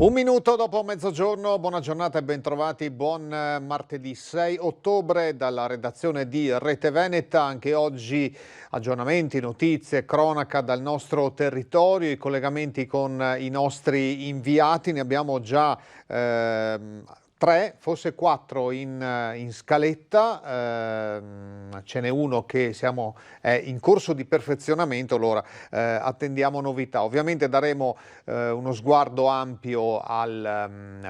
Un minuto dopo mezzogiorno, buona giornata e bentrovati, buon martedì 6 ottobre dalla redazione di Rete Veneta. Anche oggi aggiornamenti, notizie, cronaca dal nostro territorio, i collegamenti con i nostri inviati, ne abbiamo già 3, forse 4 in scaletta, ce n'è uno che è in corso di perfezionamento, allora attendiamo novità. Ovviamente daremo uno sguardo ampio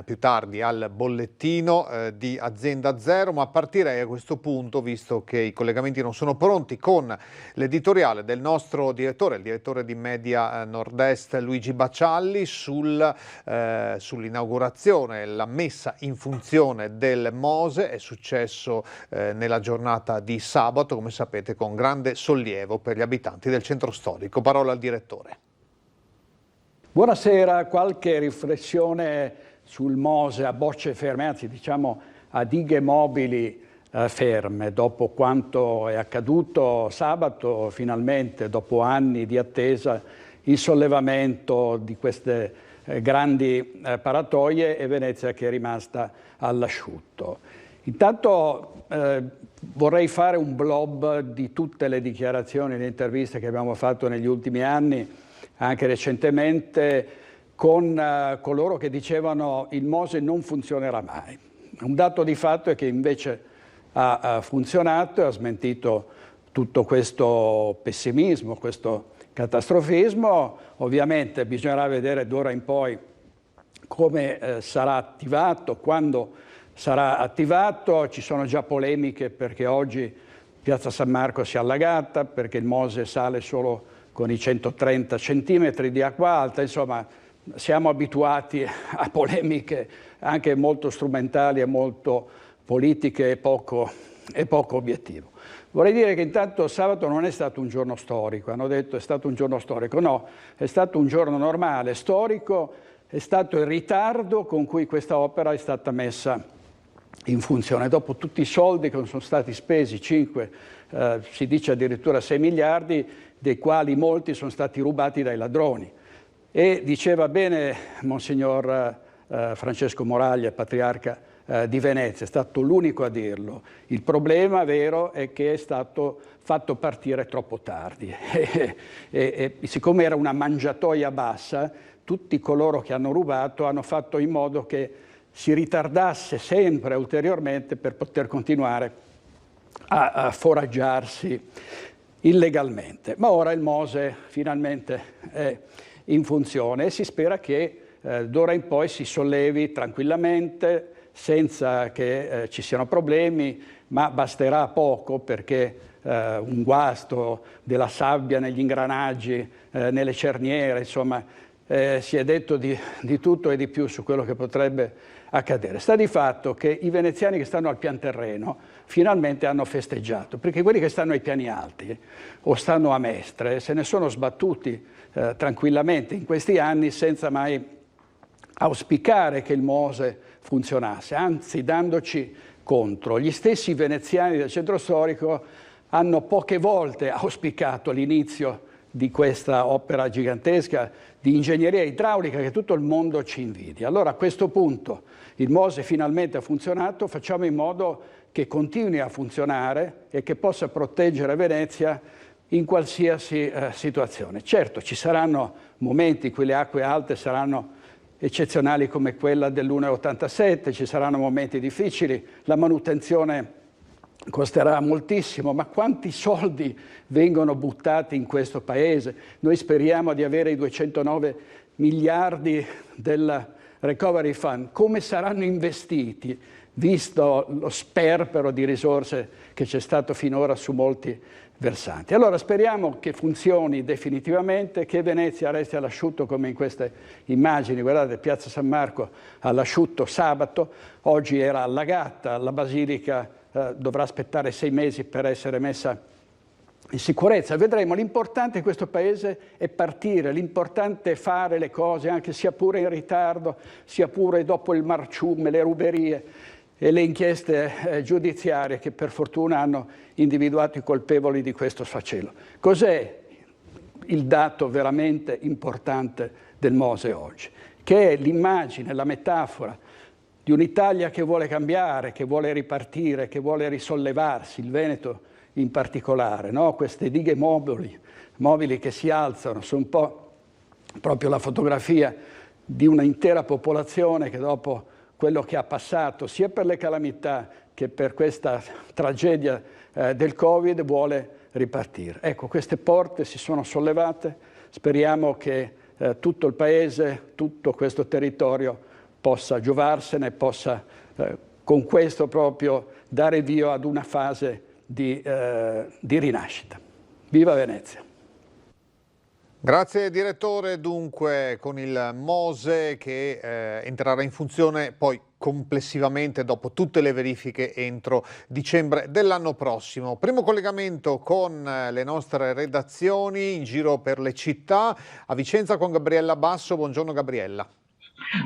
più tardi al bollettino di Azienda Zero, ma partirei a questo punto, visto che i collegamenti non sono pronti, con l'editoriale del nostro direttore, il direttore di Media Nord-Est Luigi Bacialli, sull'inaugurazione, la messa in funzione del Mose. È successo nella giornata di sabato, come sapete, con grande sollievo per gli abitanti del centro storico. Parola al direttore. Buonasera, qualche riflessione sul Mose a bocce ferme, anzi diciamo a dighe mobili ferme, dopo quanto è accaduto sabato, finalmente dopo anni di attesa, il sollevamento di queste grandi paratoie e Venezia che è rimasta all'asciutto. Intanto vorrei fare un blob di tutte le dichiarazioni e le interviste che abbiamo fatto negli ultimi anni, anche recentemente, con coloro che dicevano il Mose non funzionerà mai. Un dato di fatto è che invece ha funzionato e ha smentito tutto questo pessimismo, questo catastrofismo. Ovviamente bisognerà vedere d'ora in poi come sarà attivato, quando sarà attivato. Ci sono già polemiche perché oggi Piazza San Marco si è allagata, perché il Mose sale solo con i 130 centimetri di acqua alta. Insomma, siamo abituati a polemiche anche molto strumentali e molto politiche e poco obiettivo. Vorrei dire che intanto sabato non è stato un giorno storico, hanno detto è stato un giorno storico, no, è stato un giorno normale, storico, è stato il ritardo con cui questa opera è stata messa in funzione. Dopo tutti i soldi che sono stati spesi, 5, si dice addirittura 6 miliardi, dei quali molti sono stati rubati dai ladroni. E diceva bene Monsignor Francesco Moraglia, patriarca di Venezia, è stato l'unico a dirlo. Il problema vero è che è stato fatto partire troppo tardi e siccome era una mangiatoia bassa, tutti coloro che hanno rubato hanno fatto in modo che si ritardasse sempre ulteriormente per poter continuare a foraggiarsi illegalmente. Ma ora il Mose finalmente è in funzione e si spera che d'ora in poi si sollevi tranquillamente, senza che ci siano problemi, ma basterà poco perché un guasto della sabbia negli ingranaggi, nelle cerniere, insomma, si è detto di tutto e di più su quello che potrebbe accadere. Sta di fatto che i veneziani che stanno al pian terreno finalmente hanno festeggiato, perché quelli che stanno ai piani alti o stanno a Mestre se ne sono sbattuti tranquillamente in questi anni senza mai auspicare che il Mose funzionasse, anzi dandoci contro. Gli stessi veneziani del centro storico hanno poche volte auspicato l'inizio di questa opera gigantesca di ingegneria idraulica che tutto il mondo ci invidia. Allora a questo punto il Mose finalmente ha funzionato, facciamo in modo che continui a funzionare e che possa proteggere Venezia in qualsiasi situazione. Certo, ci saranno momenti in cui le acque alte saranno eccezionali come quella dell'1,87, ci saranno momenti difficili, la manutenzione costerà moltissimo, ma quanti soldi vengono buttati in questo Paese? Noi speriamo di avere i 209 miliardi del Recovery Fund. Come saranno investiti, visto lo sperpero di risorse che c'è stato finora su molti versanti? Allora speriamo che funzioni definitivamente, che Venezia resti all'asciutto come in queste immagini. Guardate, Piazza San Marco all'asciutto sabato, oggi era allagata, la Basilica dovrà aspettare 6 mesi per essere messa in sicurezza. Vedremo, l'importante in questo Paese è partire, l'importante è fare le cose, anche sia pure in ritardo, sia pure dopo il marciume, le ruberie e le inchieste giudiziarie che per fortuna hanno individuato i colpevoli di questo sfacelo. Cos'è il dato veramente importante del Mose oggi? che è l'immagine, la metafora di un'Italia che vuole cambiare, che vuole ripartire, che vuole risollevarsi, il Veneto in particolare, no? Queste dighe mobili che si alzano, sono un po' proprio la fotografia di un'intera popolazione che dopo quello che ha passato, sia per le calamità che per questa tragedia del Covid, vuole ripartire. Ecco, queste porte si sono sollevate, speriamo che tutto il Paese, tutto questo territorio possa giovarsene, possa con questo proprio dare via ad una fase di rinascita. Viva Venezia! Grazie direttore, dunque con il Mose che entrerà in funzione poi complessivamente dopo tutte le verifiche entro dicembre dell'anno prossimo. Primo collegamento con le nostre redazioni in giro per le città, a Vicenza con Gabriella Basso. Buongiorno Gabriella.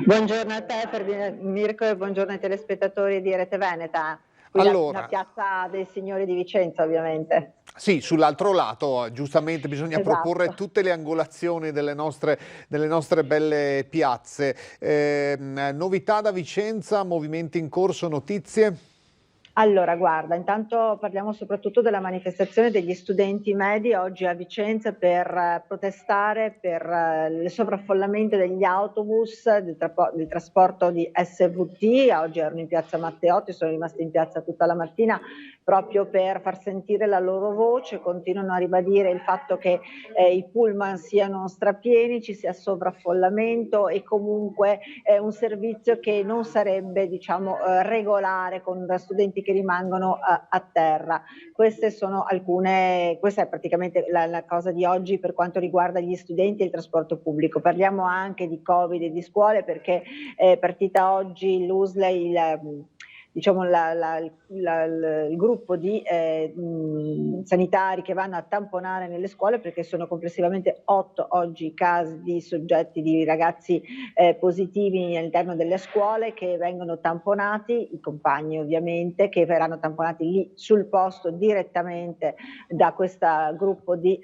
Buongiorno a te Mirko e buongiorno ai telespettatori di Rete Veneta. Qui la piazza dei signori di Vicenza, ovviamente. Sì, sull'altro lato giustamente bisogna proporre tutte le angolazioni delle nostre belle piazze. Novità da Vicenza, movimenti in corso, notizie? Allora, guarda, intanto parliamo soprattutto della manifestazione degli studenti medi oggi a Vicenza per protestare per il sovraffollamento degli autobus, del trasporto di SVT. Oggi erano in piazza Matteotti, sono rimasti in piazza tutta la mattina proprio per far sentire la loro voce. Continuano a ribadire il fatto che i pullman siano strapieni, ci sia sovraffollamento e comunque un servizio che non sarebbe, diciamo, regolare con studenti che rimangono a terra. Queste sono alcune, questa è praticamente la cosa di oggi per quanto riguarda gli studenti e il trasporto pubblico. Parliamo anche di Covid e di scuole perché è partita oggi l'USL, diciamo il gruppo di sanitari che vanno a tamponare nelle scuole, perché sono complessivamente 8 oggi i casi di soggetti, di ragazzi positivi all'interno delle scuole che vengono tamponati, i compagni ovviamente, che verranno tamponati lì sul posto direttamente da questo gruppo di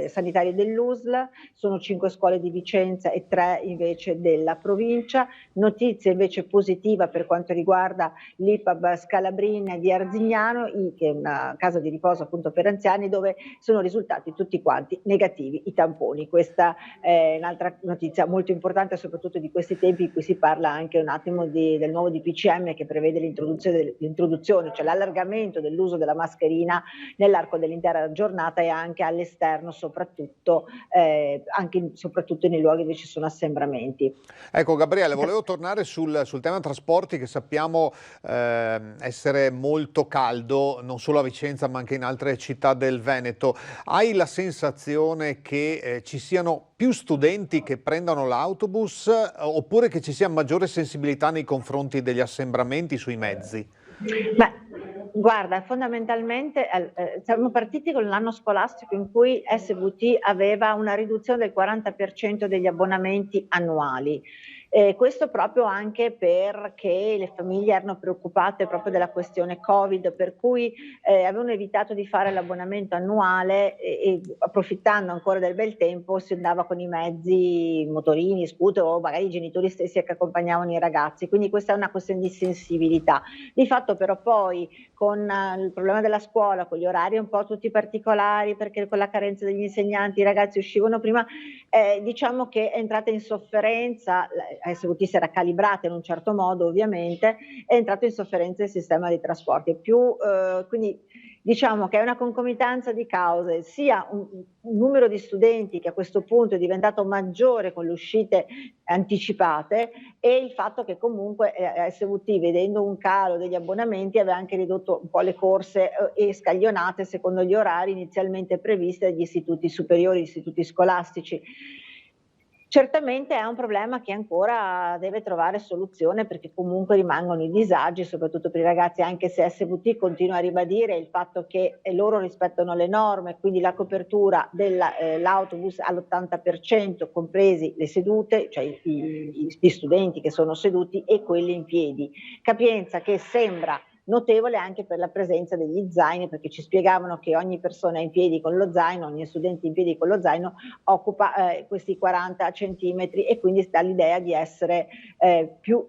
sanitari dell'USL. Sono 5 scuole di Vicenza e 3 invece della provincia. Notizia invece positiva per quanto riguarda l'IPAB Scalabrin di Arzignano, che è una casa di riposo appunto per anziani, dove sono risultati tutti quanti negativi i tamponi. Questa è un'altra notizia molto importante, soprattutto di questi tempi in cui si parla anche un attimo del nuovo DPCM che prevede l'introduzione, cioè l'allargamento dell'uso della mascherina nell'arco dell'intera giornata e anche all'esterno, soprattutto nei luoghi dove ci sono assembramenti. Ecco Gabriele, volevo tornare sul tema trasporti, che sappiamo essere molto caldo non solo a Vicenza ma anche in altre città del Veneto. Hai la sensazione che ci siano più studenti che prendano l'autobus oppure che ci sia maggiore sensibilità nei confronti degli assembramenti sui mezzi? Beh, guarda, fondamentalmente siamo partiti con l'anno scolastico in cui SVT aveva una riduzione del 40% degli abbonamenti annuali. Questo proprio anche perché le famiglie erano preoccupate proprio della questione Covid, per cui avevano evitato di fare l'abbonamento annuale e approfittando ancora del bel tempo si andava con i mezzi, motorini, scooter o magari i genitori stessi che accompagnavano i ragazzi, quindi questa è una questione di sensibilità. Di fatto però poi con il problema della scuola, con gli orari un po' tutti particolari, perché con la carenza degli insegnanti i ragazzi uscivano prima, diciamo che è entrata in sofferenza, SVT si era calibrata in un certo modo ovviamente, è entrato in sofferenza il sistema dei trasporti, quindi diciamo che è una concomitanza di cause, sia un numero di studenti che a questo punto è diventato maggiore con le uscite anticipate e il fatto che comunque SVT, vedendo un calo degli abbonamenti, aveva anche ridotto un po' le corse e scaglionate secondo gli orari inizialmente previsti dagli istituti superiori, istituti scolastici. Certamente è un problema che ancora deve trovare soluzione, perché comunque rimangono i disagi, soprattutto per i ragazzi, anche se SVT continua a ribadire il fatto che loro rispettano le norme, quindi la copertura dell'autobus all'80%, compresi le sedute, cioè gli studenti che sono seduti e quelli in piedi. Capienza che sembra notevole anche per la presenza degli zaini, perché ci spiegavano che ogni persona in piedi con lo zaino, ogni studente in piedi con lo zaino occupa questi 40 centimetri, e quindi sta l'idea di essere più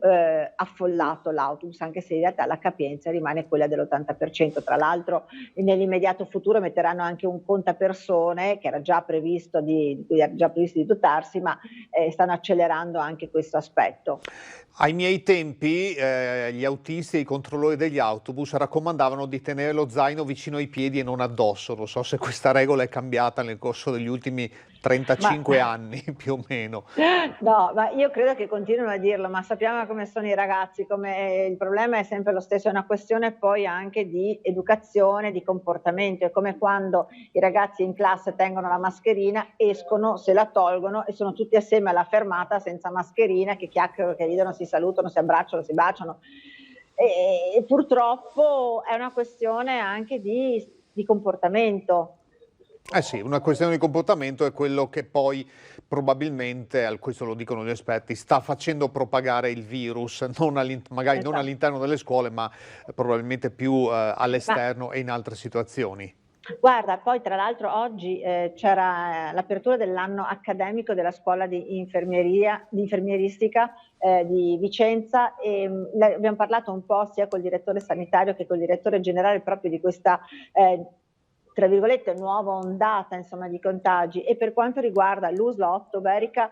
affollato l'autobus, anche se in realtà la capienza rimane quella dell'80%. Tra l'altro nell'immediato futuro metteranno anche un contapersone che era già previsto di cui era già previsto di dotarsi, ma stanno accelerando anche questo aspetto. Ai miei tempi gli autisti e i controllori degli autobus raccomandavano di tenere lo zaino vicino ai piedi e non addosso. Non so se questa regola è cambiata nel corso degli ultimi 35 anni più o meno. No, ma io credo che continuino a dirlo, ma sappiamo come sono i ragazzi, come il problema è sempre lo stesso, è una questione poi anche di educazione, di comportamento. È come quando i ragazzi in classe tengono la mascherina, escono, se la tolgono e sono tutti assieme alla fermata senza mascherina, che chiacchierano, che ridono, si salutano, si abbracciano, si baciano. E purtroppo è una questione anche di comportamento. Eh sì, una questione di comportamento è quello che poi probabilmente, questo lo dicono gli esperti, sta facendo propagare il virus, magari non all'interno delle scuole, ma probabilmente più all'esterno e in altre situazioni. Guarda, poi tra l'altro oggi c'era l'apertura dell'anno accademico della scuola di infermieristica di Vicenza, e abbiamo parlato un po' sia col direttore sanitario che col direttore generale proprio di questa tra virgolette nuova ondata, insomma, di contagi. E per quanto riguarda l'USL 8 Berica,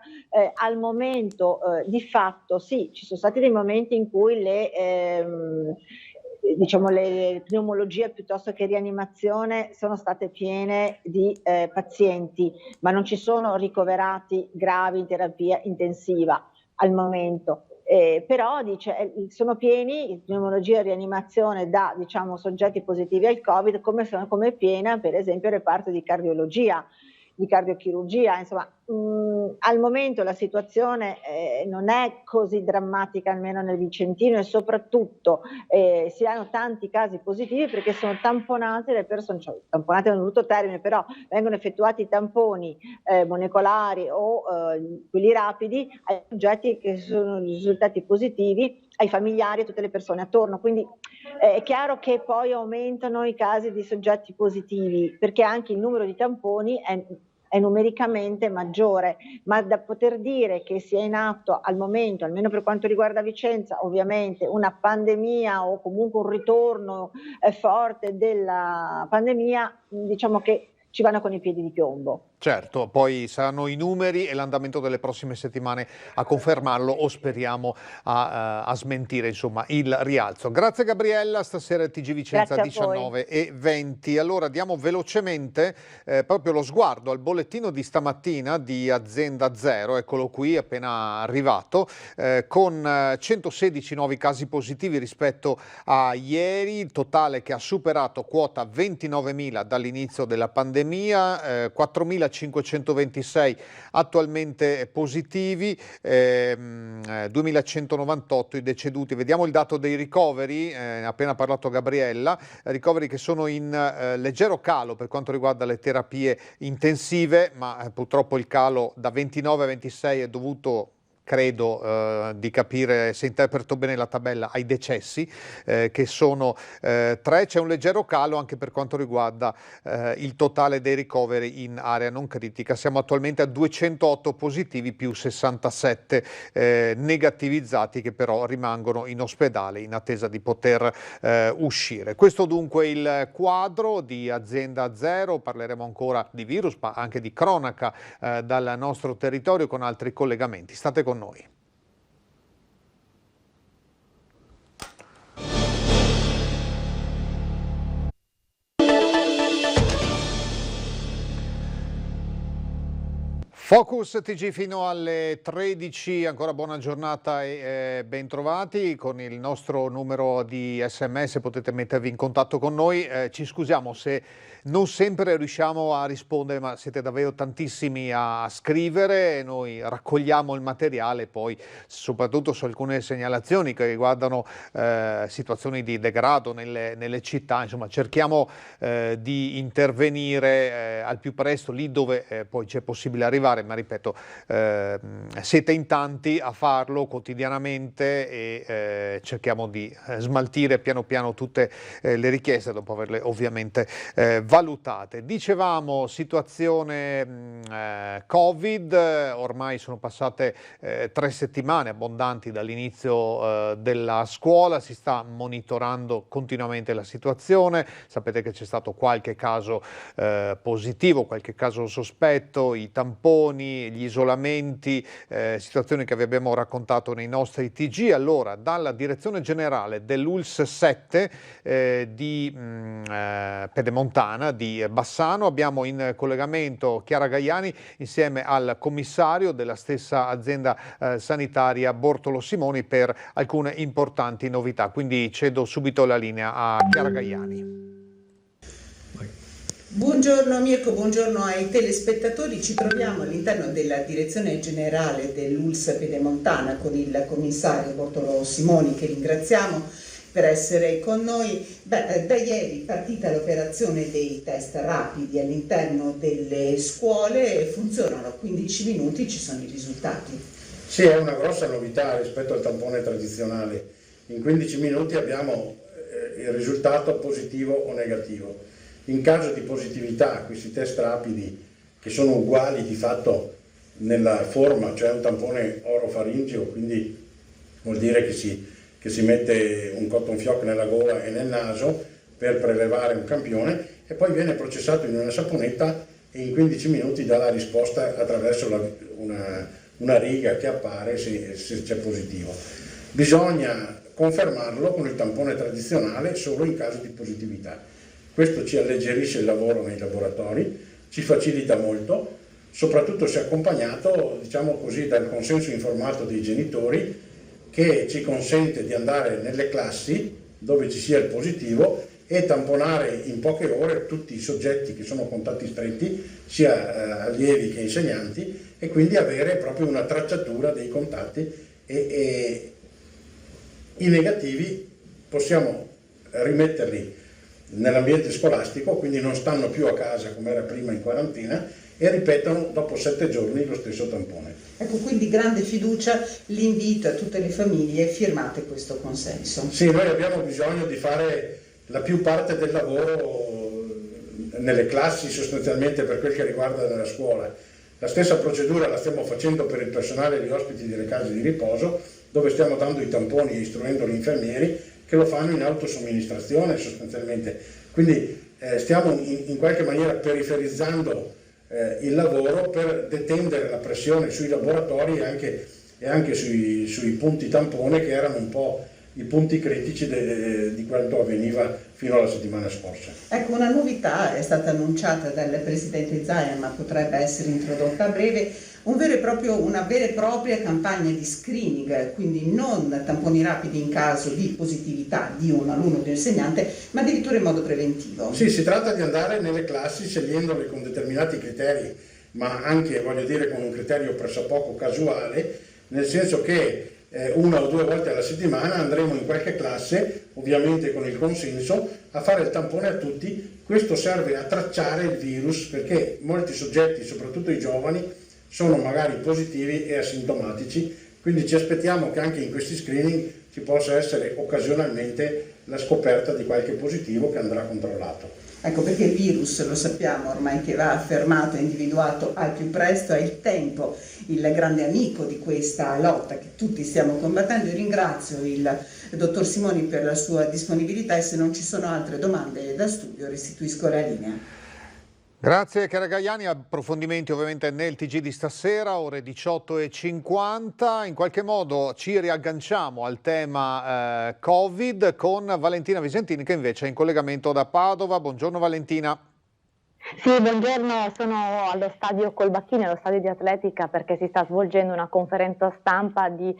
al momento di fatto sì, ci sono stati dei momenti in cui le pneumologie piuttosto che rianimazione sono state piene di pazienti, ma non ci sono ricoverati gravi in terapia intensiva al momento. Però dice, sono pieni in pneumologia e rianimazione da soggetti positivi al Covid, come è piena per esempio il reparto di cardiologia, di cardiochirurgia. Insomma, al momento la situazione non è così drammatica, almeno nel Vicentino, e soprattutto si hanno tanti casi positivi perché sono tamponate le persone, cioè tamponate è un brutto termine, però vengono effettuati i tamponi molecolari o quelli rapidi ai soggetti che sono risultati positivi, ai familiari e tutte le persone attorno. Quindi è chiaro che poi aumentano i casi di soggetti positivi, perché anche il numero di tamponi è numericamente maggiore, ma da poter dire che sia in atto al momento, almeno per quanto riguarda Vicenza, ovviamente una pandemia o comunque un ritorno forte della pandemia, diciamo che ci vanno con i piedi di piombo. Certo, poi saranno i numeri e l'andamento delle prossime settimane a confermarlo, o speriamo a smentire insomma il rialzo. Grazie Gabriella, stasera TG Vicenza 19:20. Allora diamo velocemente proprio lo sguardo al bollettino di stamattina di Azienda Zero, eccolo qui appena arrivato, con 116 nuovi casi positivi rispetto a ieri, il totale che ha superato quota 29.000 dall'inizio della pandemia, 4.526 attualmente positivi, 2.198 i deceduti. Vediamo il dato dei ricoveri, appena parlato Gabriella, ricoveri che sono in leggero calo per quanto riguarda le terapie intensive, ma purtroppo il calo da 29 a 26 è dovuto, credo di capire se interpreto bene la tabella, ai decessi che sono 3. C'è un leggero calo anche per quanto riguarda il totale dei ricoveri in area non critica. Siamo attualmente a 208 positivi più 67 negativizzati, che però rimangono in ospedale in attesa di poter uscire. Questo dunque il quadro di Azienda Zero. Parleremo ancora di virus, ma anche di cronaca dal nostro territorio con altri collegamenti. State con noi. Focus TG fino alle 13, ancora buona giornata e bentrovati. Con il nostro numero di SMS potete mettervi in contatto con noi. Ci scusiamo se non sempre riusciamo a rispondere, ma siete davvero tantissimi a scrivere. Noi raccogliamo il materiale, poi soprattutto su alcune segnalazioni che riguardano situazioni di degrado nelle città, insomma cerchiamo di intervenire al più presto lì dove poi c'è possibile arrivare fare, ma ripeto, siete in tanti a farlo quotidianamente e cerchiamo di smaltire piano piano tutte le richieste dopo averle ovviamente valutate. Dicevamo situazione Covid, ormai sono passate 3 settimane abbondanti dall'inizio della scuola, si sta monitorando continuamente la situazione, sapete che c'è stato qualche caso positivo, qualche caso sospetto, i tamponi, gli isolamenti, situazioni che vi abbiamo raccontato nei nostri TG. Allora, dalla direzione generale dell'ULSS 7 di Pedemontana, di Bassano, abbiamo in collegamento Chiara Gaiani insieme al commissario della stessa azienda sanitaria Bortolo Simoni per alcune importanti novità. Quindi cedo subito la linea a Chiara Gaiani. Buongiorno Mirko, buongiorno ai telespettatori. Ci troviamo all'interno della direzione generale dell'ULSS Pedemontana con il commissario Bortolo Simoni, che ringraziamo per essere con noi. Da ieri è partita l'operazione dei test rapidi all'interno delle scuole, funzionano 15 minuti, ci sono i risultati. Sì, è una grossa novità rispetto al tampone tradizionale. In 15 minuti abbiamo il risultato positivo o negativo. In caso di positività, questi test rapidi, che sono uguali di fatto nella forma, cioè un tampone orofaringeo, quindi vuol dire che si mette un cotton fioc nella gola e nel naso per prelevare un campione e poi viene processato in una saponetta e in 15 minuti dà la risposta attraverso una riga che appare se c'è positivo. Bisogna confermarlo con il tampone tradizionale solo in caso di positività. Questo ci alleggerisce il lavoro nei laboratori, ci facilita molto, soprattutto se accompagnato, diciamo così, dal consenso informato dei genitori, che ci consente di andare nelle classi dove ci sia il positivo e tamponare in poche ore tutti i soggetti che sono contatti stretti, sia allievi che insegnanti, e quindi avere proprio una tracciatura dei contatti e i negativi possiamo rimetterli nell'ambiente scolastico, quindi non stanno più a casa come era prima in quarantena e ripetono dopo 7 giorni lo stesso tampone. Ecco, quindi grande fiducia, l'invito a tutte le famiglie, firmate questo consenso. Sì, noi abbiamo bisogno di fare la più parte del lavoro nelle classi, sostanzialmente per quel che riguarda la scuola. La stessa procedura la stiamo facendo per il personale e gli ospiti delle case di riposo, dove stiamo dando i tamponi e istruendo gli infermieri che lo fanno in autosomministrazione sostanzialmente. Quindi stiamo in qualche maniera periferizzando il lavoro per detendere la pressione sui laboratori e anche sui punti tampone, che erano un po' i punti critici di quanto avveniva fino alla settimana scorsa. Ecco, una novità è stata annunciata dal Presidente Zaia, ma potrebbe essere introdotta a breve, una vera e propria campagna di screening, quindi non tamponi rapidi in caso di positività di un alunno o di un insegnante, ma addirittura in modo preventivo. Sì, si tratta di andare nelle classi scegliendole con determinati criteri, ma anche, voglio dire, con un criterio pressappoco casuale, nel senso che 1 o 2 volte alla settimana andremo in qualche classe, ovviamente con il consenso, a fare il tampone a tutti. Questo serve a tracciare il virus, perché molti soggetti, soprattutto i giovani, sono magari positivi e asintomatici, quindi ci aspettiamo che anche in questi screening ci possa essere occasionalmente la scoperta di qualche positivo che andrà controllato. Ecco, perché il virus, lo sappiamo ormai, che va affermato e individuato al più presto, è il tempo, il grande amico di questa lotta che tutti stiamo combattendo. Io ringrazio il dottor Simoni per la sua disponibilità e se non ci sono altre domande da studio restituisco la linea. Grazie Chiara Gaiani, approfondimenti ovviamente nel TG di stasera, ore 18:50. In qualche modo ci riagganciamo al tema Covid con Valentina Visentini, che invece è in collegamento da Padova. Buongiorno Valentina. Sì, buongiorno, sono allo stadio Colbacchini, allo stadio di atletica, perché si sta svolgendo una conferenza stampa di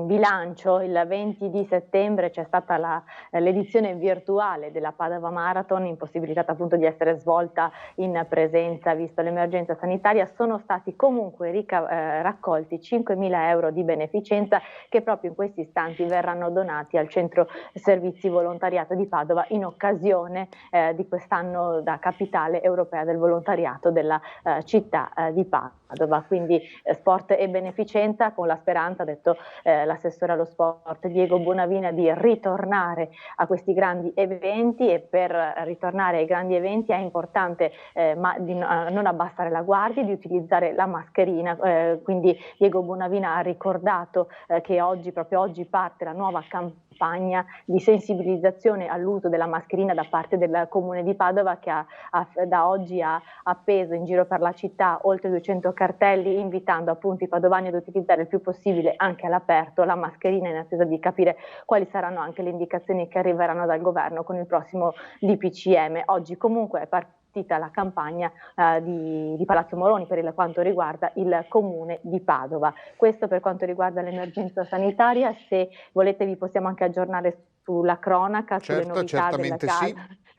bilancio. Il 20 di settembre c'è stata l'edizione virtuale della Padova Marathon, impossibilitata appunto di essere svolta in presenza visto l'emergenza sanitaria. Sono stati comunque raccolti 5.000 euro di beneficenza che proprio in questi istanti verranno donati al Centro Servizi Volontariato di Padova in occasione di quest'anno da capitale europea del volontariato della città di Padova. Padova, quindi sport e beneficenza, con la speranza, ha detto l'assessore allo sport Diego Bonavina, di ritornare a questi grandi eventi, e per ritornare ai grandi eventi è importante non abbassare la guardia, di utilizzare la mascherina, quindi Diego Bonavina ha ricordato che proprio oggi parte la nuova campagna di sensibilizzazione all'uso della mascherina da parte del Comune di Padova, che da oggi ha appeso in giro per la città oltre 200 cartelli invitando appunto i padovani ad utilizzare il più possibile anche all'aperto la mascherina, in attesa di capire quali saranno anche le indicazioni che arriveranno dal governo con il prossimo DPCM. Oggi comunque è partita la campagna di Palazzo Moroni per quanto riguarda il Comune di Padova. Questo per quanto riguarda l'emergenza sanitaria. Se volete vi possiamo anche aggiornare sulla cronaca, sulle novità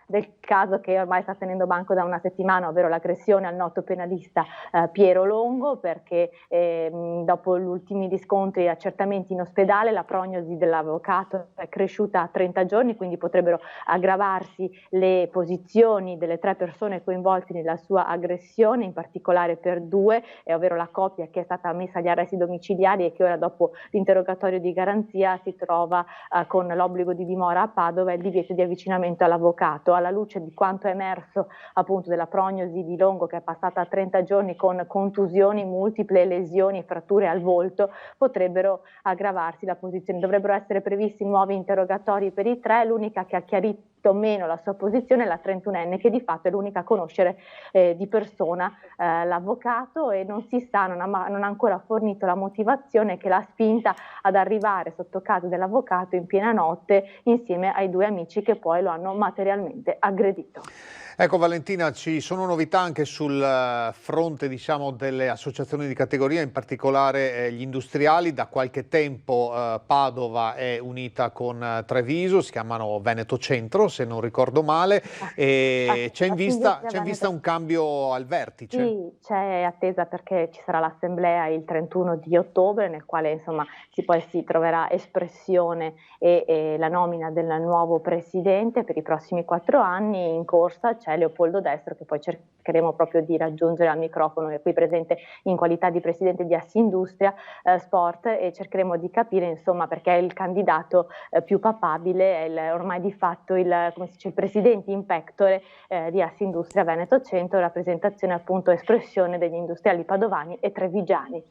del caso che ormai sta tenendo banco da una settimana, ovvero l'aggressione al noto penalista Piero Longo, perché dopo gli ultimi riscontri e accertamenti in ospedale la prognosi dell'avvocato è cresciuta a 30 giorni, quindi potrebbero aggravarsi le posizioni delle 3 persone coinvolte nella sua aggressione, in particolare per 2, ovvero la coppia che è stata messa agli arresti domiciliari e che ora, dopo l'interrogatorio di garanzia, si trova con l'obbligo di dimora a Padova e il divieto di avvicinamento all'avvocato. Alla luce di quanto è emerso appunto della prognosi di Longo, che è passata a 30 giorni con contusioni multiple, lesioni e fratture al volto, potrebbero aggravarsi la posizione. Dovrebbero essere previsti nuovi interrogatori per i 3, l'unica che ha chiarito meno la sua posizione è la 31enne, che di fatto è l'unica a conoscere di persona l'avvocato, e non ha ancora fornito la motivazione che l'ha spinta ad arrivare sotto casa dell'avvocato in piena notte insieme ai 2 amici che poi lo hanno materialmente aggredito. Ecco Valentina, ci sono novità anche sul fronte, diciamo, delle associazioni di categoria, in particolare gli industriali. Da qualche tempo Padova è unita con Treviso, si chiamano Veneto Centro se non ricordo male, e c'è in vista un cambio al vertice. Sì, c'è attesa perché ci sarà l'assemblea il 31 di ottobre, nel quale insomma si troverà espressione e la nomina del nuovo presidente per i prossimi 4 anni. In corsa c'è Leopoldo Destro, che poi cercheremo proprio di raggiungere al microfono, è qui presente in qualità di presidente di Assindustria Sport, e cercheremo di capire insomma perché è il candidato più papabile, è ormai di fatto il presidente in pectore di Assindustria Veneto Centro, rappresentazione appunto espressione degli industriali padovani e trevigiani.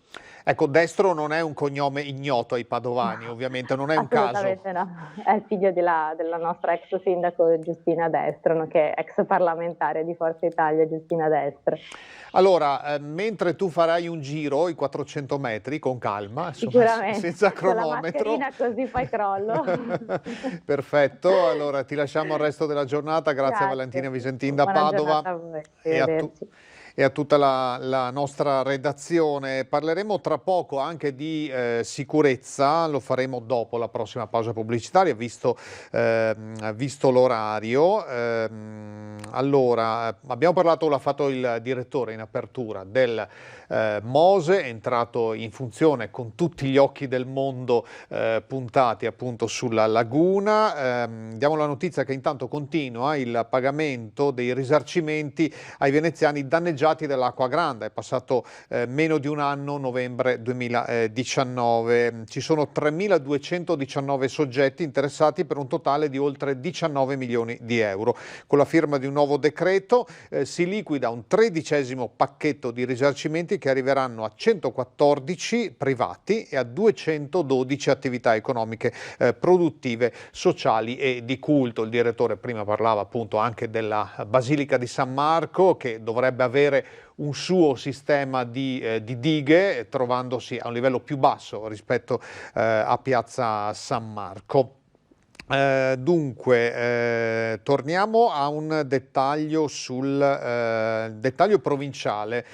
Ecco, Destro non è un cognome ignoto ai padovani, ovviamente non è un caso. Assolutamente no, è il figlio della nostra ex sindaco Giustina Destro, che è ex parlamentare di Forza Italia, Giustina Destro. Allora, mentre tu farai un giro, i 400 metri, con calma, insomma, sicuramente, senza cronometro. Con la mascherina, così poi crollo. Perfetto, allora ti lasciamo al resto della giornata. Grazie a Valentina Visentin da Padova a voi. E a tutta la nostra redazione. Parleremo tra poco anche di sicurezza, lo faremo dopo la prossima pausa pubblicitaria, visto l'orario. Allora, abbiamo parlato, l'ha fatto il direttore in apertura, del Mose, è entrato in funzione con tutti gli occhi del mondo puntati appunto sulla laguna. Diamo la notizia che intanto continua il pagamento dei risarcimenti ai veneziani danneggiati dall'acqua grande. È passato meno di un anno, novembre 2019. Ci sono 3.219 soggetti interessati per un totale di oltre 19 milioni di euro. Con la firma di un nuovo decreto si liquida un 13° pacchetto di risarcimenti che arriveranno a 114 privati e a 212 attività economiche, produttive, sociali e di culto. Il direttore prima parlava appunto anche della Basilica di San Marco, che dovrebbe avere un suo sistema di dighe, trovandosi a un livello più basso rispetto a Piazza San Marco. Dunque, torniamo a un dettaglio sul dettaglio provinciale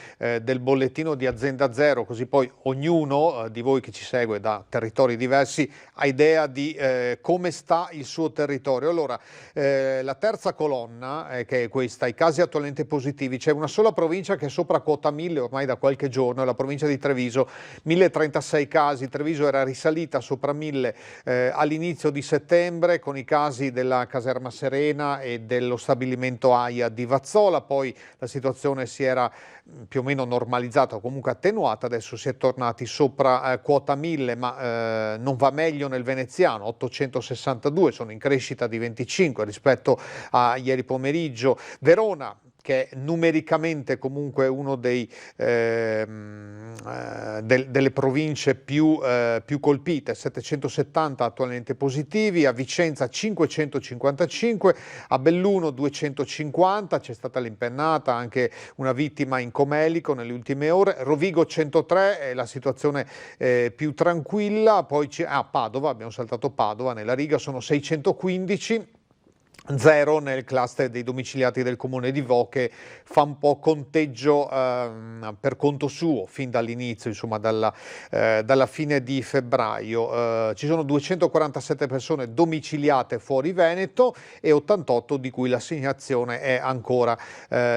del bollettino di Azienda Zero, così poi ognuno di voi che ci segue da territori diversi ha idea di come sta il suo territorio. Allora, la terza colonna, che è questa, i casi attualmente positivi, c'è una sola provincia che è sopra quota 1000 ormai da qualche giorno, è la provincia di Treviso, 1036 casi. Treviso era risalita sopra 1000 all'inizio di settembre. settembre con i casi della caserma Serena e dello stabilimento AIA di Vazzola, poi la situazione si era più o meno normalizzata o comunque attenuata, adesso si è tornati sopra quota 1000, ma non va meglio nel veneziano, 862, sono in crescita di 25 rispetto a ieri pomeriggio. Verona, che è numericamente comunque uno delle province più colpite, 770 attualmente positivi, a Vicenza 555, a Belluno 250, c'è stata l'impennata, anche una vittima in Comelico nelle ultime ore, Rovigo 103 è la situazione più tranquilla, poi Padova, abbiamo saltato Padova, nella riga sono 615, 0 nel cluster dei domiciliati del comune di Vo, che fa un po' conteggio per conto suo fin dall'inizio, insomma dalla fine di febbraio. Ci sono 247 persone domiciliate fuori Veneto e 88 di cui l'assegnazione è ancora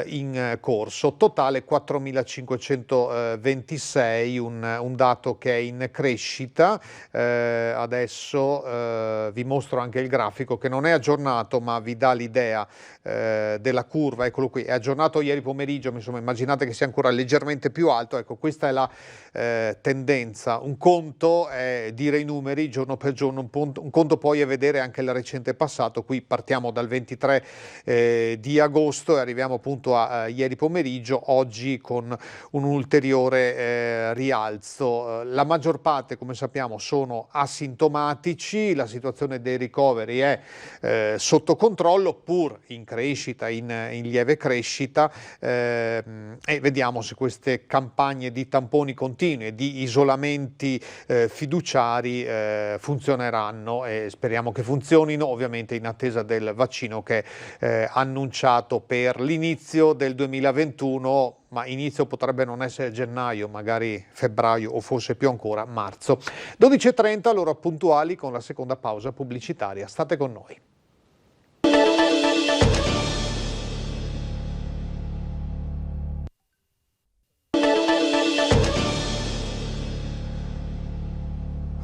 in corso. Totale 4.526, un dato che è in crescita. Adesso vi mostro anche il grafico che non è aggiornato, ma vi dà l'idea della curva. Eccolo qui, è aggiornato ieri pomeriggio, insomma immaginate che sia ancora leggermente più alto. Ecco, questa è la tendenza. Un conto è dire i numeri giorno per giorno, un conto poi è vedere anche il recente passato. Qui partiamo dal 23 di agosto e arriviamo appunto a ieri pomeriggio, oggi con un ulteriore rialzo. La maggior parte, come sappiamo, sono asintomatici, la situazione dei ricoveri è sotto controllo, pur in crescita, in lieve crescita, e vediamo se queste campagne di tamponi continui e di isolamenti fiduciari funzioneranno, e speriamo che funzionino, ovviamente in attesa del vaccino che è annunciato per l'inizio del 2021, ma inizio potrebbe non essere gennaio, magari febbraio o forse più ancora marzo. 12:30, l'ora puntuali con la seconda pausa pubblicitaria. State con noi.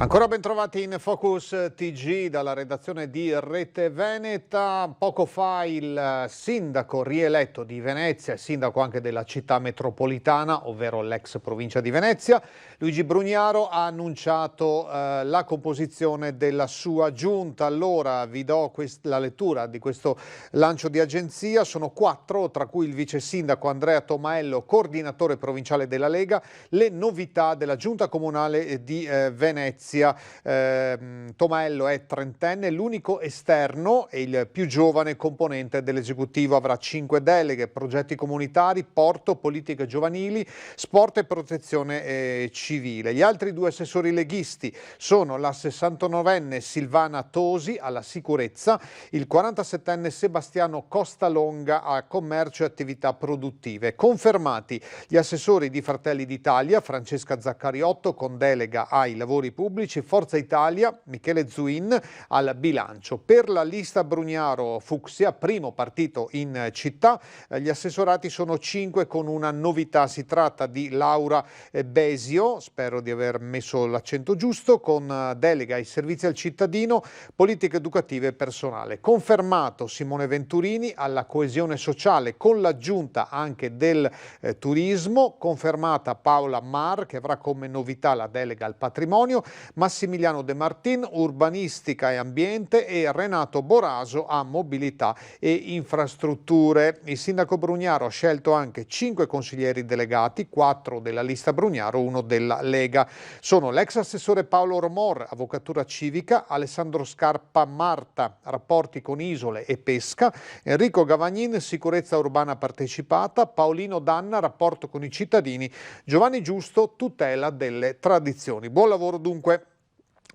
Ancora ben trovati in Focus TG dalla redazione di Rete Veneta. Poco fa il sindaco rieletto di Venezia, il sindaco anche della città metropolitana, ovvero l'ex provincia di Venezia, Luigi Brugnaro, ha annunciato la composizione della sua giunta. Allora vi do la lettura di questo lancio di agenzia. Sono 4, tra cui il vice sindaco Andrea Tomaello, coordinatore provinciale della Lega, le novità della giunta comunale di Venezia. Tomaello è 30enne, l'unico esterno e il più giovane componente dell'esecutivo. Avrà 5 deleghe: progetti comunitari, porto, politiche giovanili, sport e protezione civile. Gli altri 2 assessori leghisti sono la 69enne Silvana Tosi alla sicurezza, il 47enne Sebastiano Costalonga a commercio e attività produttive. Confermati gli assessori di Fratelli d'Italia, Francesca Zaccariotto con delega ai lavori pubblici, Forza Italia, Michele Zuin al bilancio. Per la lista Brugnaro Fucsia, primo partito in città, gli assessorati sono 5 con una novità. Si tratta di Laura Besio, spero di aver messo l'accento giusto, con delega ai servizi al cittadino, politiche educative e personale. Confermato Simone Venturini alla coesione sociale, con l'aggiunta anche del turismo. Confermata Paola Mar, che avrà come novità la delega al patrimonio, Massimiliano De Martin, urbanistica e ambiente, e Renato Boraso a mobilità e infrastrutture. Il sindaco Brugnaro ha scelto anche 5 consiglieri delegati, 4 della lista Brugnaro, 1 della Lega. Sono l'ex assessore Paolo Romor, avvocatura civica, Alessandro Scarpa Marta, rapporti con isole e pesca, Enrico Gavagnin, sicurezza urbana partecipata, Paolino Danna, rapporto con i cittadini, Giovanni Giusto, tutela delle tradizioni. Buon lavoro dunque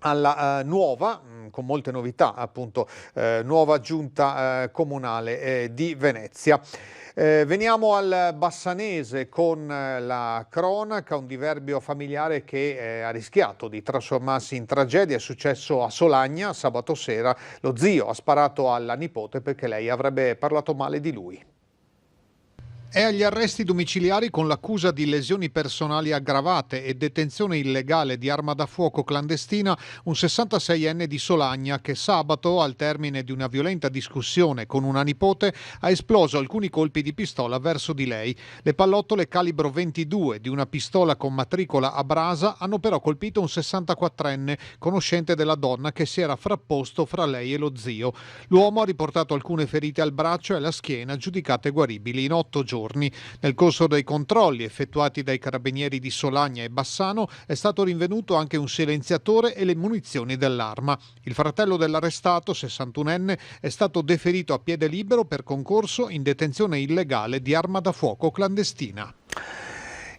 alla nuova, con molte novità appunto, nuova giunta comunale di Venezia. Veniamo al Bassanese con la cronaca, un diverbio familiare che ha rischiato di trasformarsi in tragedia. È successo a Solagna sabato sera, lo zio ha sparato alla nipote perché lei avrebbe parlato male di lui. È agli arresti domiciliari con l'accusa di lesioni personali aggravate e detenzione illegale di arma da fuoco clandestina un 66enne di Solagna che sabato, al termine di una violenta discussione con una nipote, ha esploso alcuni colpi di pistola verso di lei. Le pallottole calibro 22 di una pistola con matricola a brasa hanno però colpito un 64enne, conoscente della donna, che si era frapposto fra lei e lo zio. L'uomo ha riportato alcune ferite al braccio e alla schiena, giudicate guaribili in 8 giorni. Nel corso dei controlli effettuati dai carabinieri di Solagna e Bassano è stato rinvenuto anche un silenziatore e le munizioni dell'arma. Il fratello dell'arrestato, 61enne, è stato deferito a piede libero per concorso in detenzione illegale di arma da fuoco clandestina.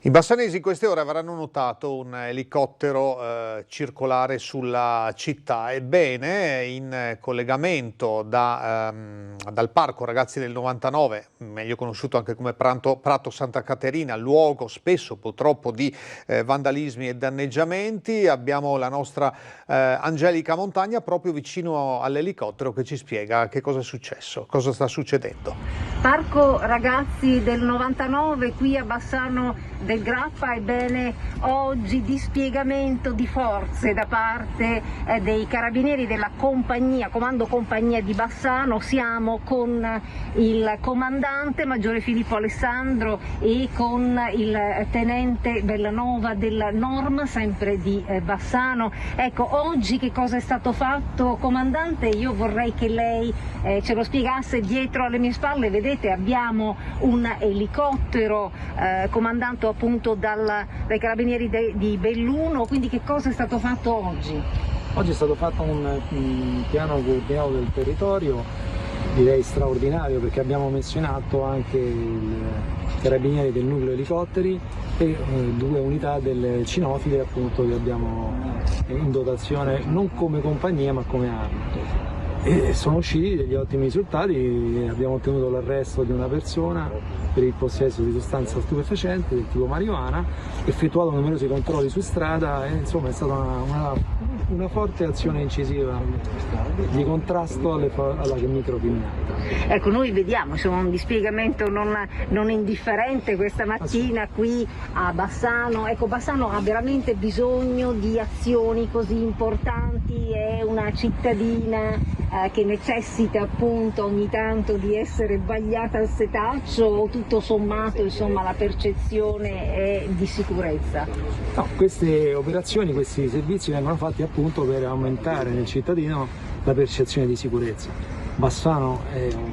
I bassanesi in queste ore avranno notato un elicottero circolare sulla città. Ebbene, in collegamento dal Parco Ragazzi del 99, meglio conosciuto anche come Prato Santa Caterina, luogo spesso purtroppo di vandalismi e danneggiamenti, abbiamo la nostra Angelica Montagna proprio vicino all'elicottero che ci spiega che cosa è successo, cosa sta succedendo. Parco Ragazzi del 99 qui a Bassano del Grappa. Ebbene, oggi dispiegamento di forze da parte dei carabinieri della compagnia, comando compagnia di Bassano. Siamo con il comandante maggiore Filippo Alessandro e con il tenente Bellanova della Norma, sempre di Bassano. Ecco, oggi che cosa è stato fatto, comandante? Io vorrei che lei ce lo spiegasse. Dietro alle mie spalle, vedete, abbiamo un elicottero comandato appunto dai carabinieri di Belluno. Quindi che cosa è stato fatto oggi? Oggi è stato fatto un piano coordinato del territorio, direi straordinario, perché abbiamo messo in atto anche i carabinieri del nucleo elicotteri e 2 unità del cinofile appunto che abbiamo in dotazione non come compagnia ma come arma. E sono usciti degli ottimi risultati. Abbiamo ottenuto l'arresto di una persona per il possesso di sostanza stupefacente del tipo marijuana, effettuato numerosi controlli su strada e insomma è stata una forte azione incisiva di contrasto alla microcriminalità. Ecco, noi vediamo insomma un dispiegamento non indifferente questa mattina qui a Bassano. Ecco, Bassano ha veramente bisogno di azioni così importanti, è una cittadina che necessita appunto ogni tanto di essere vagliata al setaccio, o tutto sommato insomma la percezione è di sicurezza? No, queste operazioni, questi servizi vengono fatti appunto per aumentare nel cittadino la percezione di sicurezza. Bassano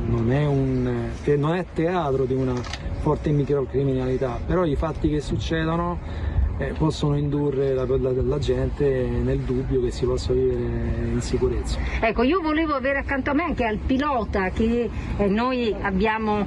non è teatro di una forte microcriminalità, però i fatti che succedono possono indurre la gente nel dubbio che si possa vivere in sicurezza. Ecco, io volevo avere accanto a me anche al pilota che noi abbiamo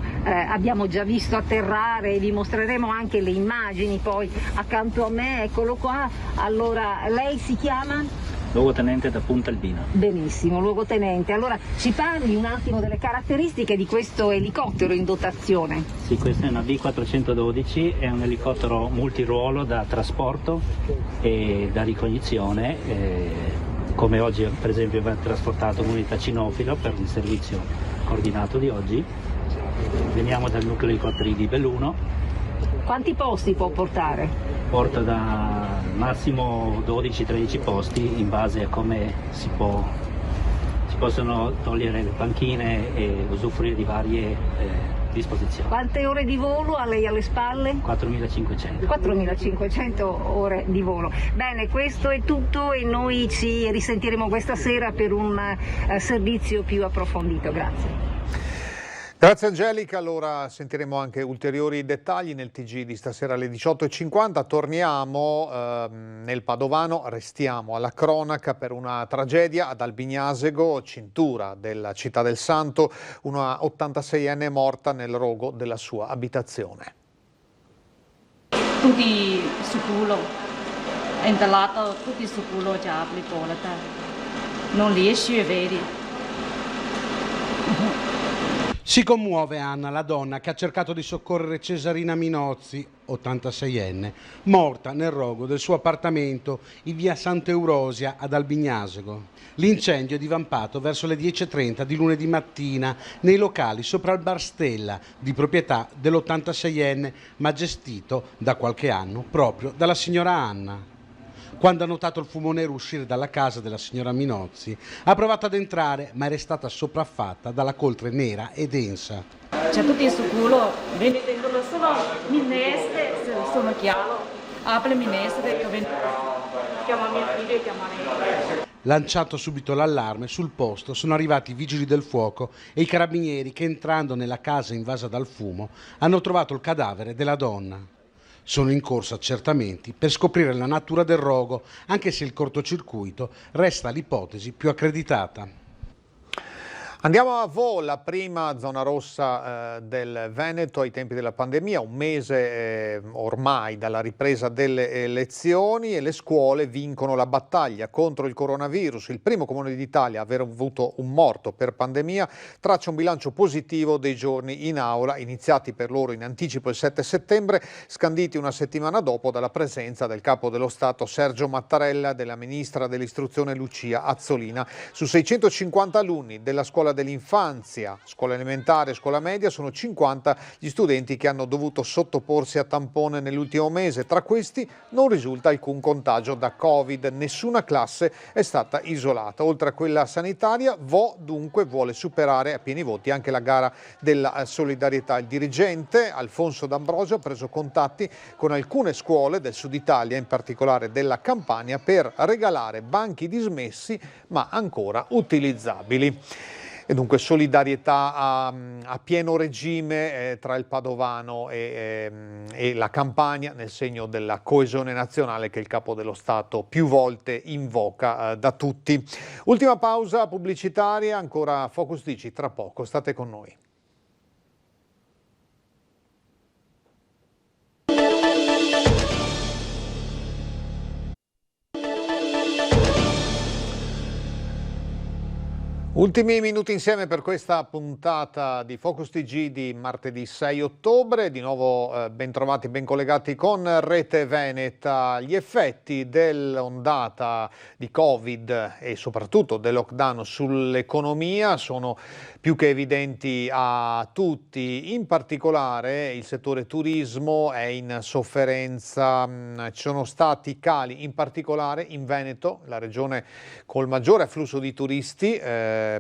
già visto atterrare, vi mostreremo anche le immagini poi accanto a me, eccolo qua. Allora, lei si chiama? Luogotenente da Punta Albina. Benissimo, luogotenente. Allora ci parli un attimo delle caratteristiche di questo elicottero in dotazione? Sì, questo è una B412, è un elicottero multiruolo da trasporto e da ricognizione, come oggi per esempio va trasportato un'unità cinofilo per il servizio coordinato di oggi. Veniamo dal nucleo elicotteri di Belluno. Quanti posti può portare? Porta da massimo 12-13 posti in base a come si possono togliere le panchine e usufruire di varie disposizioni. Quante ore di volo ha lei alle spalle? 4.500. 4.500 ore di volo. Bene, questo è tutto e noi ci risentiremo questa sera per un servizio più approfondito. Grazie. Grazie Angelica, allora sentiremo anche ulteriori dettagli nel TG di stasera alle 18.50. Torniamo nel Padovano, restiamo alla cronaca per una tragedia ad Albignasego, cintura della Città del Santo, una 86enne morta nel rogo della sua abitazione. Tutti su culo, è entrato tutti su culo già apri porta, non riesci a vedere. Si commuove Anna, la donna che ha cercato di soccorrere Cesarina Minozzi, 86enne, morta nel rogo del suo appartamento in via Sant'Eurosia ad Albignasego. L'incendio è divampato verso le 10:30 di lunedì mattina nei locali sopra il Bar Stella, di proprietà dell'86enne, ma gestito da qualche anno proprio dalla signora Anna. Quando ha notato il fumo nero uscire dalla casa della signora Minozzi, ha provato ad entrare, ma è restata sopraffatta dalla coltre nera e densa. C'è tutti sul culo, vengono solo minestre, sono chiaro, apre minestre, io vengo, chiama mia figlia e chiama lei. Lanciato subito l'allarme, sul posto sono arrivati i vigili del fuoco e i carabinieri che, entrando nella casa invasa dal fumo, hanno trovato il cadavere della donna. Sono in corso accertamenti per scoprire la natura del rogo, anche se il cortocircuito resta l'ipotesi più accreditata. Andiamo a Vo, la prima zona rossa del Veneto ai tempi della pandemia, un mese ormai dalla ripresa delle elezioni, e le scuole vincono la battaglia contro il coronavirus. Il primo comune d'Italia a aver avuto un morto per pandemia traccia un bilancio positivo dei giorni in aula, iniziati per loro in anticipo il 7 settembre, scanditi una settimana dopo dalla presenza del capo dello Stato Sergio Mattarella e della ministra dell'istruzione Lucia Azzolina. Su 650 alunni della scuola dell'infanzia, scuola elementare e scuola media, sono 50 gli studenti che hanno dovuto sottoporsi a tampone nell'ultimo mese. Tra questi non risulta alcun contagio da Covid, nessuna classe è stata isolata. Oltre a quella sanitaria, Vo dunque vuole superare a pieni voti anche la gara della solidarietà. Il dirigente Alfonso D'Ambrosio ha preso contatti con alcune scuole del sud Italia, in particolare della Campania, per regalare banchi dismessi ma ancora utilizzabili. E dunque solidarietà a pieno regime tra il Padovano e la Campania, nel segno della coesione nazionale che il Capo dello Stato più volte invoca da tutti. Ultima pausa pubblicitaria, ancora Focus Digi, tra poco, state con noi. Ultimi minuti insieme per questa puntata di Focus TG di martedì 6 ottobre. Di nuovo ben trovati, ben collegati con Rete Veneta. Gli effetti dell'ondata di Covid e soprattutto del lockdown sull'economia sono più che evidenti a tutti. In particolare il settore turismo è in sofferenza. Ci sono stati cali, in particolare in Veneto, la regione col maggiore afflusso di turisti,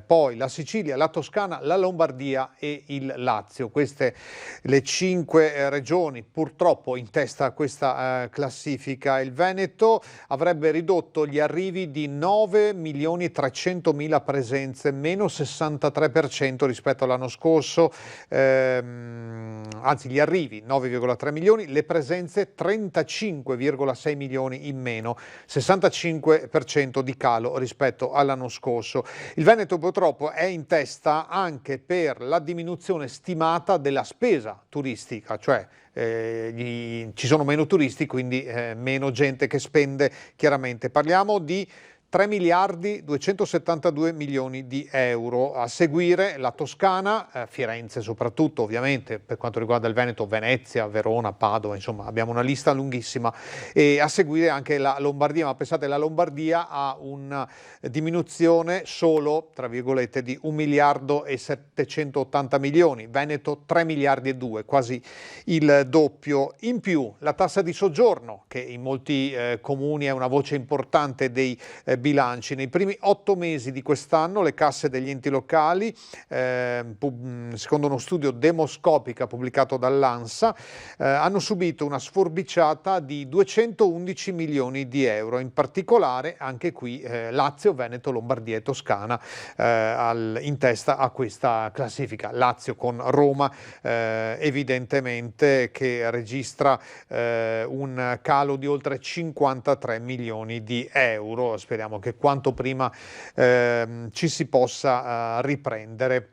poi la Sicilia, la Toscana, la Lombardia e il Lazio. Queste le 5 regioni purtroppo in testa a questa classifica. Il Veneto avrebbe ridotto gli arrivi di 9.300.000 presenze, meno 63% rispetto all'anno scorso, anzi gli arrivi 9,3 milioni, le presenze 35,6 milioni in meno, 65% di calo rispetto all'anno scorso. Il Veneto purtroppo è in testa anche per la diminuzione stimata della spesa turistica, cioè ci sono meno turisti, quindi meno gente che spende chiaramente. Parliamo di 3 miliardi 272 milioni di euro. A seguire la Toscana, Firenze soprattutto ovviamente, per quanto riguarda il Veneto, Venezia, Verona, Padova, insomma abbiamo una lista lunghissima, e a seguire anche la Lombardia, ma pensate, la Lombardia ha una diminuzione solo, tra virgolette, di 1 miliardo e 780 milioni, Veneto 3 miliardi e 2, quasi il doppio. In più la tassa di soggiorno, che in molti comuni è una voce importante dei bilanci. Nei primi 8 mesi di quest'anno le casse degli enti locali, secondo uno studio Demoscopica pubblicato dall'ANSA, hanno subito una sforbiciata di 211 milioni di euro. In particolare anche qui Lazio, Veneto, Lombardia e Toscana in testa a questa classifica. Lazio con Roma evidentemente che registra un calo di oltre 53 milioni di euro. Speriamo che quanto prima ci si possa riprendere.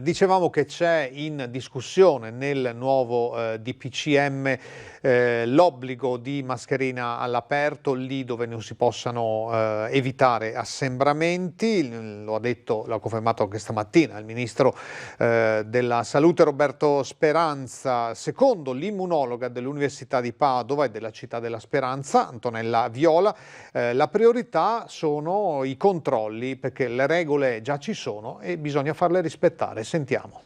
Dicevamo che c'è in discussione nel nuovo DPCM l'obbligo di mascherina all'aperto lì dove non si possano evitare assembramenti, l'ha confermato anche stamattina il ministro della Salute Roberto Speranza. Secondo l'immunologa dell'Università di Padova e della Città della Speranza, Antonella Viola, la priorità sono i controlli, perché le regole già ci sono e bisogna farle rispettare. Sentiamo.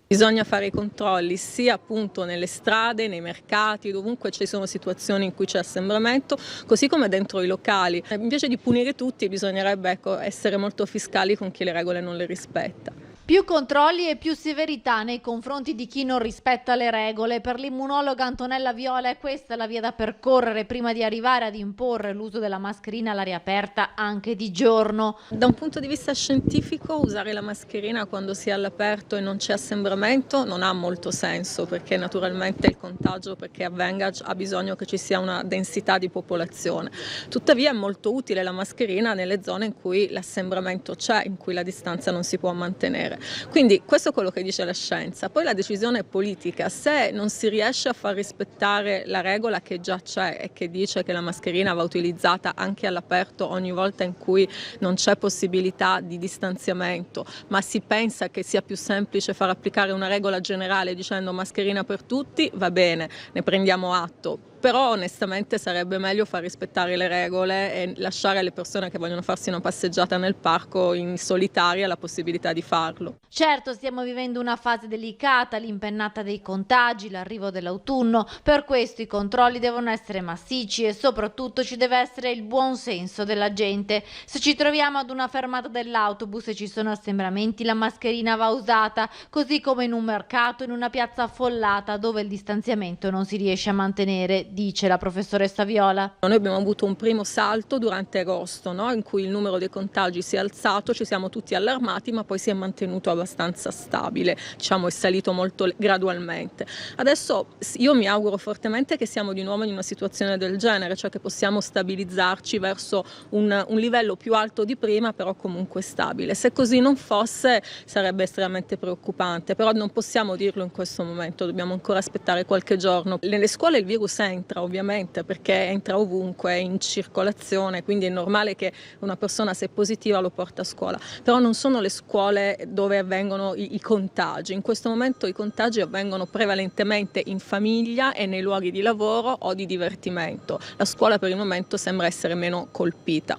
Bisogna fare i controlli sia appunto nelle strade, nei mercati, dovunque ci sono situazioni in cui c'è assembramento, così come dentro i locali. Invece di punire tutti bisognerebbe essere molto fiscali con chi le regole non le rispetta. Più controlli e più severità nei confronti di chi non rispetta le regole. Per l'immunologa Antonella Viola è questa la via da percorrere prima di arrivare ad imporre l'uso della mascherina all'aria aperta anche di giorno. Da un punto di vista scientifico, usare la mascherina quando si è all'aperto e non c'è assembramento non ha molto senso, perché naturalmente il contagio, perché avvenga, ha bisogno che ci sia una densità di popolazione. Tuttavia è molto utile la mascherina nelle zone in cui l'assembramento c'è, in cui la distanza non si può mantenere. Quindi questo è quello che dice la scienza. Poi la decisione è politica. Se non si riesce a far rispettare la regola che già c'è e che dice che la mascherina va utilizzata anche all'aperto ogni volta in cui non c'è possibilità di distanziamento, ma si pensa che sia più semplice far applicare una regola generale dicendo mascherina per tutti, va bene, ne prendiamo atto. Però onestamente sarebbe meglio far rispettare le regole e lasciare alle persone che vogliono farsi una passeggiata nel parco in solitaria la possibilità di farlo. Certo, stiamo vivendo una fase delicata, l'impennata dei contagi, l'arrivo dell'autunno. Per questo i controlli devono essere massicci e soprattutto ci deve essere il buon senso della gente. Se ci troviamo ad una fermata dell'autobus e ci sono assembramenti, la mascherina va usata, così come in un mercato, in una piazza affollata dove il distanziamento non si riesce a mantenere, dice la professoressa Viola. Noi abbiamo avuto un primo salto durante agosto, no? In cui il numero dei contagi si è alzato, ci siamo tutti allarmati, ma poi si è mantenuto abbastanza stabile, diciamo è salito molto gradualmente. Adesso io mi auguro fortemente che siamo di nuovo in una situazione del genere, cioè che possiamo stabilizzarci verso un livello più alto di prima, però comunque stabile. Se così non fosse sarebbe estremamente preoccupante, però non possiamo dirlo in questo momento, dobbiamo ancora aspettare qualche giorno. Nelle scuole il virus entra ovviamente, perché entra ovunque, è in circolazione, quindi è normale che una persona, se è positiva, lo porta a scuola, però non sono le scuole dove avvengono i contagi. In questo momento i contagi avvengono prevalentemente in famiglia e nei luoghi di lavoro o di divertimento. La scuola per il momento sembra essere meno colpita.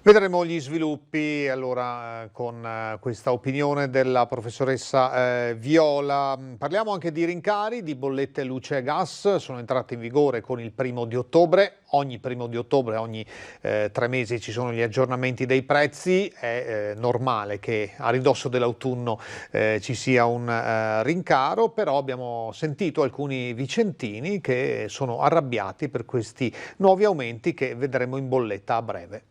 Vedremo gli sviluppi allora con questa opinione della professoressa Viola. Parliamo anche di rincari di bollette luce e gas, sono entrate in vigore con il 1° di ottobre. Ogni 1° di ottobre, ogni 3 mesi ci sono gli aggiornamenti dei prezzi, è normale che a ridosso dell'autunno ci sia un rincaro, però abbiamo sentito alcuni vicentini che sono arrabbiati per questi nuovi aumenti che vedremo in bolletta a breve.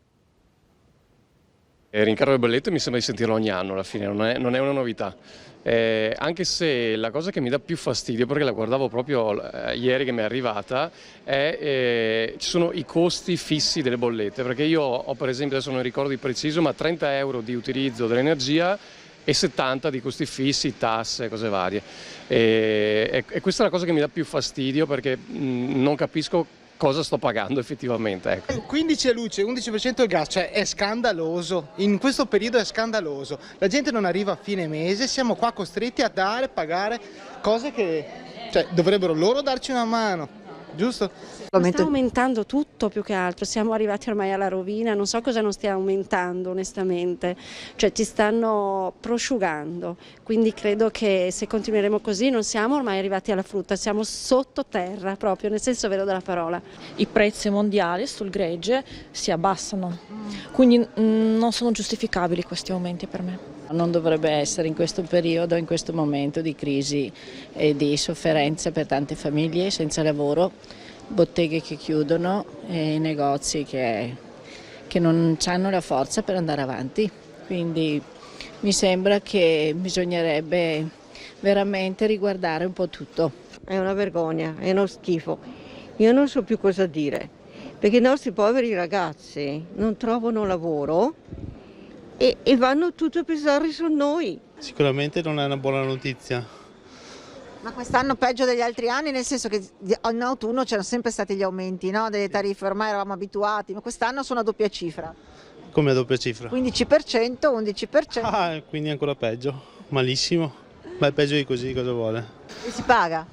Il rincaro delle bollette mi sembra di sentirlo ogni anno alla fine, non è una novità. Anche se la cosa che mi dà più fastidio, perché la guardavo proprio ieri che mi è arrivata, ci sono i costi fissi delle bollette, perché io ho per esempio, adesso non ricordo di preciso, ma 30 euro di utilizzo dell'energia e 70 di costi fissi, tasse, cose varie. E questa è la cosa che mi dà più fastidio, perché non capisco cosa sto pagando effettivamente. Ecco. 15 a luce, 11% il gas, cioè è scandaloso, in questo periodo è scandaloso, la gente non arriva a fine mese, siamo qua costretti a pagare cose che dovrebbero loro darci una mano, giusto? Sta aumentando tutto più che altro, siamo arrivati ormai alla rovina, non so cosa non stia aumentando onestamente, cioè ci stanno prosciugando, quindi credo che se continueremo così non siamo ormai arrivati alla frutta, siamo sottoterra proprio nel senso vero della parola. I prezzi mondiali sul gregge si abbassano, quindi non sono giustificabili questi aumenti per me. Non dovrebbe essere in questo periodo, in questo momento di crisi e di sofferenza per tante famiglie senza lavoro, botteghe che chiudono e negozi che non hanno la forza per andare avanti. Quindi mi sembra che bisognerebbe veramente riguardare un po' tutto. È una vergogna, è uno schifo. Io non so più cosa dire, perché i nostri poveri ragazzi non trovano lavoro e vanno tutto a pesare su noi. Sicuramente non è una buona notizia. Ma quest'anno peggio degli altri anni, nel senso che in autunno c'erano sempre stati gli aumenti, no? Delle tariffe, ormai eravamo abituati, ma quest'anno sono a doppia cifra. Come a doppia cifra? 15%, 11%. Ah, quindi ancora peggio, malissimo. Ma è peggio di così, cosa vuole? E si paga?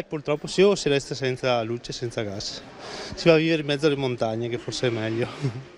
Purtroppo sì, o si resta senza luce, senza gas. Si va a vivere in mezzo alle montagne, che forse è meglio.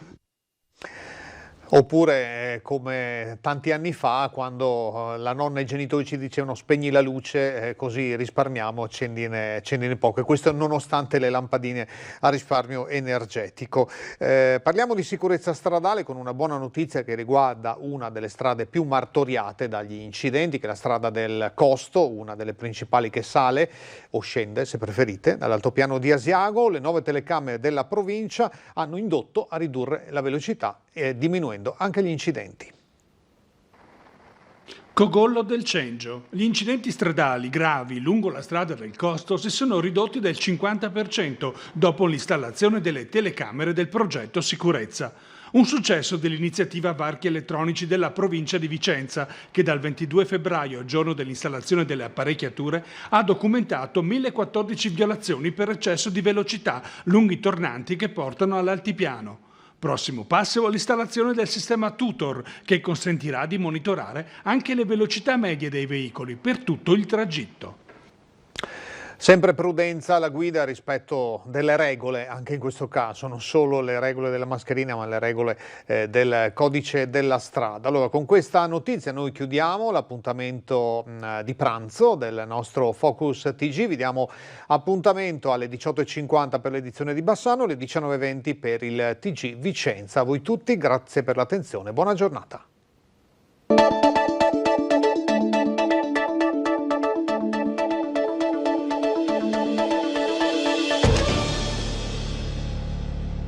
Oppure come tanti anni fa, quando la nonna e i genitori ci dicevano spegni la luce, così risparmiamo, accendine poco, e questo nonostante le lampadine a risparmio energetico. Parliamo di sicurezza stradale con una buona notizia che riguarda una delle strade più martoriate dagli incidenti, che è la strada del Costo, una delle principali che sale o scende, se preferite, dall'altopiano di Asiago. Le nuove telecamere della provincia hanno indotto a ridurre la velocità e diminuendo anche gli incidenti. Cogollo del Cengio. Gli incidenti stradali gravi lungo la strada del Costo si sono ridotti del 50% dopo l'installazione delle telecamere del progetto Sicurezza. Un successo dell'iniziativa Varchi Elettronici della provincia di Vicenza, che dal 22 febbraio, giorno dell'installazione delle apparecchiature, ha documentato 1014 violazioni per eccesso di velocità lungo i tornanti che portano all'altipiano. Prossimo passo è l'installazione del sistema Tutor, che consentirà di monitorare anche le velocità medie dei veicoli per tutto il tragitto. Sempre prudenza alla guida rispetto delle regole, anche in questo caso, non solo le regole della mascherina, ma le regole del codice della strada. Allora, con questa notizia noi chiudiamo l'appuntamento di pranzo del nostro Focus TG. Vi diamo appuntamento alle 18:50 per l'edizione di Bassano, alle 19:20 per il TG Vicenza. A voi tutti, grazie per l'attenzione, buona giornata.